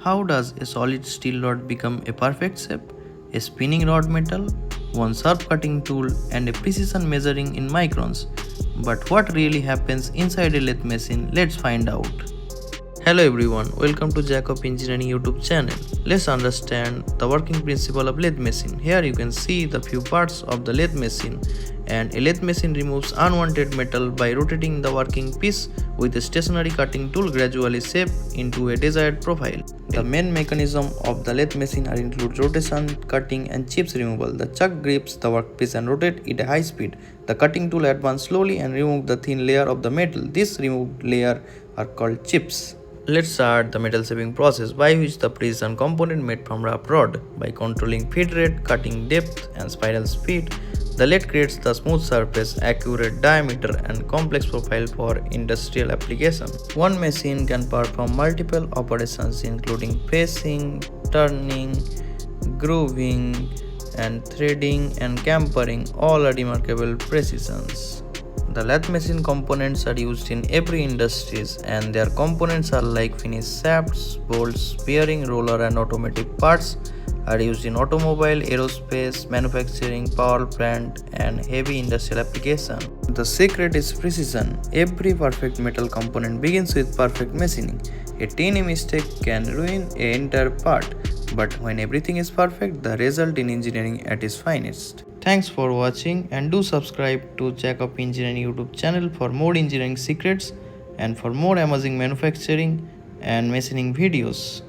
How does a solid steel rod become a perfect shape? A spinning rod metal, one sharp cutting tool, and a precision measuring in microns. But what really happens inside a lathe machine? Let's find out. Hello everyone, welcome to Jack of Engineering YouTube channel. Let's understand the working principle of lathe machine. Here you can see the few parts of the lathe machine, and a lathe machine removes unwanted metal by rotating the working piece with a stationary cutting tool gradually shape into a desired profile. The main mechanism of the lathe machine are include rotation, cutting and chips removal. The chuck grips the workpiece and rotate it at high speed. The cutting tool advances slowly and remove the thin layer of the metal. This removed layer are called chips. Let's start the metal shaping process, by which the precision component made from rough rod. By controlling feed rate, cutting depth and spiral speed, the lathe creates the smooth surface, accurate diameter and complex profile for industrial application. One machine can perform multiple operations including facing, turning, grooving and threading and campering, all are remarkable precisions. The lathe machine components are used in every industries, and their components are like finished shafts, bolts, bearing, roller and automotive parts are used in automobile, aerospace, manufacturing, power plant and heavy industrial application. The secret is precision. Every perfect metal component begins with perfect machining. A tiny mistake can ruin an entire part, but when everything is perfect, the result in engineering at its finest. Thanks for watching, and do subscribe to Jack of Engineering YouTube channel for more engineering secrets and for more amazing manufacturing and machining videos.